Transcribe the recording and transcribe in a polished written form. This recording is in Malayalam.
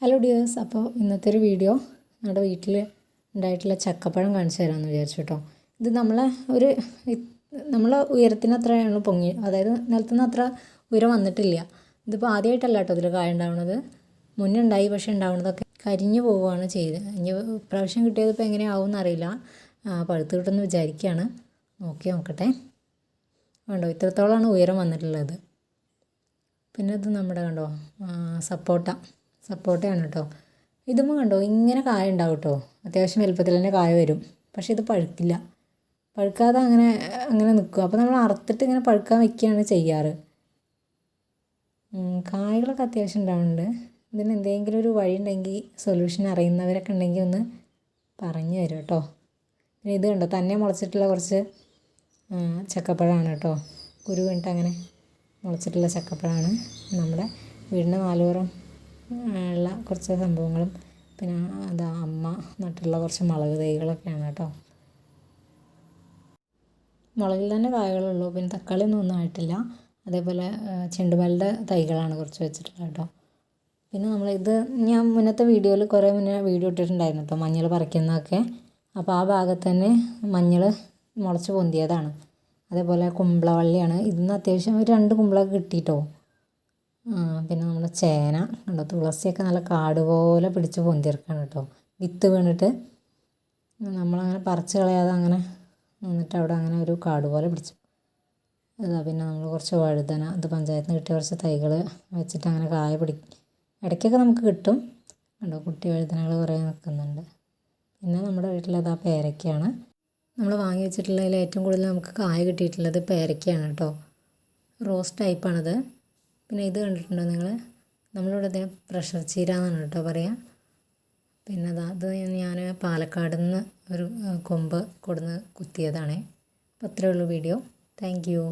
ഹലോ ഡിയേഴ്സ്, അപ്പോൾ ഇന്നത്തെ ഒരു വീഡിയോ നമ്മുടെ വീട്ടിൽ ഉണ്ടായിട്ടുള്ള ചക്കപ്പഴം കാണിച്ചു തരാമെന്ന് വിചാരിച്ചു കേട്ടോ. ഇത് നമ്മളെ ഉയരത്തിന് അത്രയാണ് പൊങ്ങി, അതായത് നിലത്തുനിന്ന് അത്ര ഉയരം വന്നിട്ടില്ല. ഇതിപ്പോൾ ആദ്യമായിട്ടല്ല കേട്ടോ ഇതിൽ കായ ഉണ്ടാവുന്നത്. മുന്നേ ഉണ്ടായി, പക്ഷേ ഉണ്ടാവുന്നതൊക്കെ കരിഞ്ഞു പോവുകയാണ് ചെയ്തത്. ഇനി പ്രാവശ്യം കിട്ടിയത് ഇപ്പോൾ എങ്ങനെയാവും എന്നറിയില്ല. പഴുത്ത് കിട്ടുമെന്ന് വിചാരിക്കുകയാണ്. നോക്കട്ടെ. കണ്ടോ, ഇത്രത്തോളമാണ് ഉയരം വന്നിട്ടുള്ളത്. പിന്നെ ഇത് നമ്മുടെ കണ്ടോ സപ്പോട്ടയാണ് കേട്ടോ. ഇതുമ്പോൾ കണ്ടോ ഇങ്ങനെ കായ ഉണ്ടാവും കേട്ടോ. അത്യാവശ്യം വലുപ്പത്തിൽ തന്നെ കായ വരും. പക്ഷേ ഇത് പഴുക്കില്ല, പഴുക്കാതെ അങ്ങനെ നിൽക്കും. അപ്പോൾ നമ്മൾ അറുത്തിട്ട് ഇങ്ങനെ പഴുക്കാൻ വയ്ക്കുകയാണ് ചെയ്യാറ്. കായകളൊക്കെ അത്യാവശ്യം ഉണ്ടാവുന്നുണ്ട്. ഇതിന് എന്തെങ്കിലും ഒരു വഴി ഉണ്ടെങ്കിൽ, സൊല്യൂഷൻ അറിയുന്നവരൊക്കെ ഉണ്ടെങ്കിൽ ഒന്ന് പറഞ്ഞു തരും കേട്ടോ. പിന്നെ ഇത് കണ്ടോ, തന്നെ മുളച്ചിട്ടുള്ള കുറച്ച് ചക്കപ്പഴമാണ് കേട്ടോ. കുരു വീണിട്ട് അങ്ങനെ മുളച്ചിട്ടുള്ള ചക്കപ്പഴമാണ്. നമ്മുടെ വീടിൻ്റെ നാലുപുറം ഉള്ള കുറച്ച് സംഭവങ്ങളും പിന്നെ അമ്മ നട്ടുള്ള കുറച്ച് മുളക് തൈകളൊക്കെയാണ് കേട്ടോ. മുളകിൽ തന്നെ കായകളുള്ളൂ. പിന്നെ തക്കാളി ഒന്നും ആയിട്ടില്ല. അതേപോലെ ചെണ്ടുമല്ലിയുടെ തൈകളാണ് കുറച്ച് വെച്ചിട്ടുള്ളത് കേട്ടോ. പിന്നെ ഇത് ഞാൻ മുന്നത്തെ വീഡിയോയിൽ കുറേ മുന്നേ വീഡിയോ ഇട്ടിട്ടുണ്ടായിരുന്നു കേട്ടോ, മഞ്ഞൾ പറിക്കുന്നതൊക്കെ. അപ്പോൾ ആ ഭാഗത്ത് തന്നെ മഞ്ഞൾ മുളച്ച് പൊന്തിയതാണ്. അതേപോലെ കുമ്പളവള്ളിയാണ്. ഇതിന്ന് അത്യാവശ്യം ഒരു 2 കുമ്പളമൊക്കെ കിട്ടിയിട്ടോ. പിന്നെ നമ്മുടെ ചേന കണ്ടോ, തുളസിയൊക്കെ നല്ല കാട് പോലെ പിടിച്ച് പൊന്തിയെടുക്കുകയാണ് കേട്ടോ. വിത്ത് വീണിട്ട് നമ്മളങ്ങനെ പറിച്ച് കളയാതെ അങ്ങനെ നിന്നിട്ട് അവിടെ അങ്ങനെ ഒരു കാട് പോലെ പിടിച്ചു. പിന്നെ നമ്മൾ കുറച്ച് വഴുതന, ഇത് പഞ്ചായത്തിൽ നിന്ന് കിട്ടിയ കുറച്ച് തൈകൾ വെച്ചിട്ട് അങ്ങനെ കായ ഇടയ്ക്കൊക്കെ നമുക്ക് കിട്ടും കണ്ടോ. കുട്ടി വഴുതനകൾ കുറേ നിൽക്കുന്നുണ്ട്. പിന്നെ നമ്മുടെ വീട്ടിലത് പേരയ്ക്കയാണ്. നമ്മൾ വാങ്ങി വെച്ചിട്ടുള്ളതിൽ ഏറ്റവും കൂടുതൽ നമുക്ക് കായ കിട്ടിയിട്ടുള്ളത് പേരയ്ക്കയാണ് കേട്ടോ. റോസ് ടൈപ്പാണത്. പിന്നെ ഇത് കണ്ടിട്ടുണ്ടോ നിങ്ങൾ? നമ്മളിവിടെ അതിന് പ്രഷർ ചീര എന്നാണ് കേട്ടോ പറയുക. പിന്നെ അത് ഞാൻ പാലക്കാട് നിന്ന് ഒരു കൊമ്പ് കൊടുന്ന് കുത്തിയതാണേ. അപ്പോൾ അത്രയേ ഉള്ളൂ വീഡിയോ. Thank you.